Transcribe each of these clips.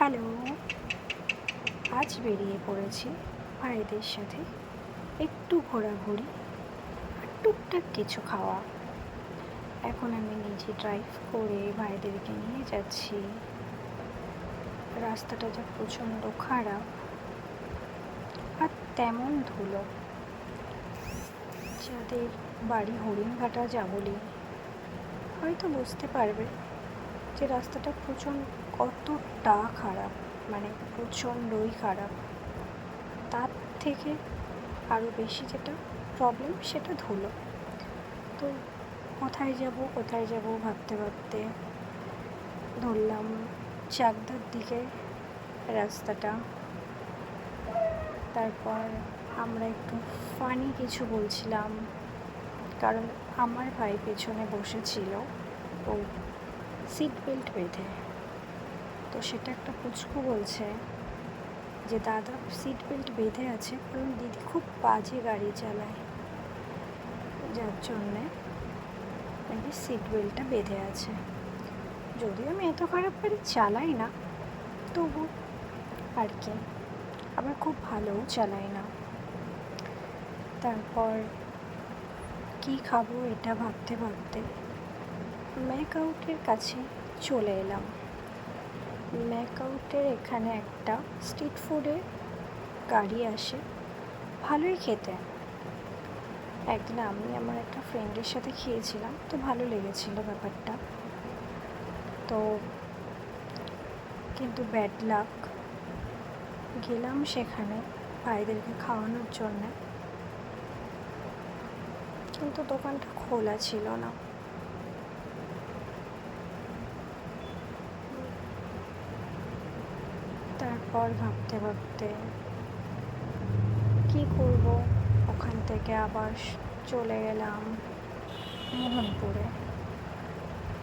Hello, আজ বেরিয়ে পড়েছি ভাইদের সাথে একটু ঘোরাঘুরি আর টুকটাক কিছু খাওয়া। এখন আমি নিজে ড্রাইভ করে ভাইদেরকে নিয়ে যাচ্ছি। রাস্তাটা যা প্রচণ্ড খারাপ আর তেমন ধুলো। যাদের বাড়ি হরিণঘাটা জাবলি হয়তো বুঝতে পারবে যে রাস্তাটা কতটা খারাপ, মানে প্রচণ্ডই খারাপ। তার থেকে আরও বেশি যেটা প্রবলেম সেটা ধুলো। তো কোথায় যাব ভাবতে ভাবতে ধরলাম চাকদার দিকে রাস্তাটা। তারপর আমরা একটু ফানি কিছু বলছিলাম, কারণ আমার ভাই পেছনে বসেছিল ও সিট বেল্ট বেঁধে। তো সেটা একটা পুচকু বলছে যে দাদা সিট বেল্ট বেঁধে আছে, কারণ দিদি খুব বাজে গাড়ি চালায়, যার জন্যে নাকি সিট বেল্টটা বেঁধে আছে। যদিও আমি এত খারাপ গাড়ি চালাই না, তবু আর কি, আবার খুব ভালোও চালাই না। তারপর কি খাবো এটা ভাবতে ভাবতে ম্যাকআউটের কাছে চলে এলাম। ম্যাকআউটের এখানে একটা স্ট্রিট ফুডের গাড়ি আসে, ভালোই খেতে। একদিন আমি আমার একটা ফ্রেন্ডের সাথে খেয়েছিলাম, তো ভালো লেগেছিল ব্যাপারটা। তো কিন্তু ব্যাড লাক, গেলাম সেখানে ভাইদেরকে খাওয়ানোর জন্যে, কিন্তু দোকানটা খোলা ছিল না। তারপর ভাবতে ভাবতে কি করব, ওখান থেকে আবার চলে গেলাম মোহনপুরে।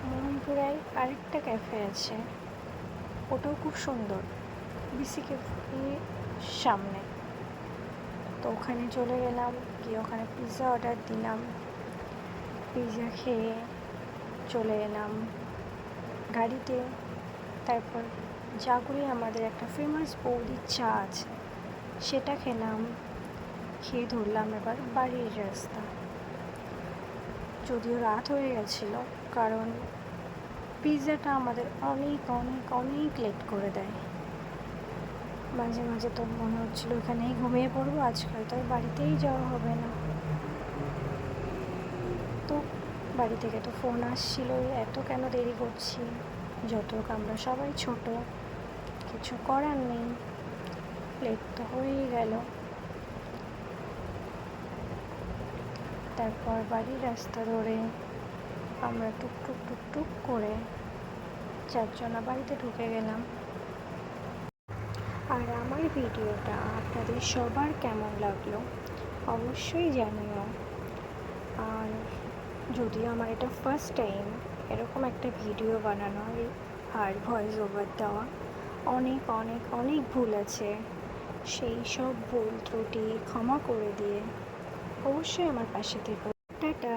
মোহনপুরে আরেকটা ক্যাফে আছে, ওটাও খুব সুন্দর, বিসি ক্যাফের সামনে। তো ওখানে চলে গেলাম, গিয়ে ওখানে পিৎজা অর্ডার দিলাম। পিৎজা খেয়ে চলে এলাম গাড়িতে। তারপর জাগুলি আমাদের একটা ফেমাস বৌদির চা আছে, সেটা খেলাম। খেয়ে ধরলাম এবার বাড়ির রাস্তা। যদিও রাত হয়ে গেছিলো, কারণ পিৎজাটা আমাদের অনেক অনেক অনেক লেট করে দেয়। মাঝে মাঝে তো মনে হচ্ছিলো এখানেই ঘুমিয়ে পড়বো, আজকাল তো বাড়িতেই যাওয়া হবে না। তো বাড়ি থেকে তো ফোন আসছিলো, এত কেন দেরি করছি, যত আমরা সবাই ছোট, কিছু করার নেই, লেট তো হয়েই গেল। তারপর বাড়ির রাস্তা ধরে আমরা টুকটুক টুকটুক করে চারজনা বাড়িতে ঢুকে গেলাম। আর আমার ভিডিওটা আপনাদের সবার কেমন লাগলো অবশ্যই জানিও। আর যদিও আমার এটা ফার্স্ট টাইম এরকম একটা ভিডিও বানানো আর ভয়েস ওভার দেওয়া, অনেক অনেক অনেক ভুল আছে, সেই সব ভুল ত্রুটি ক্ষমা করে দিয়ে অবশ্যই আমার পাশে থেকো। টাটা।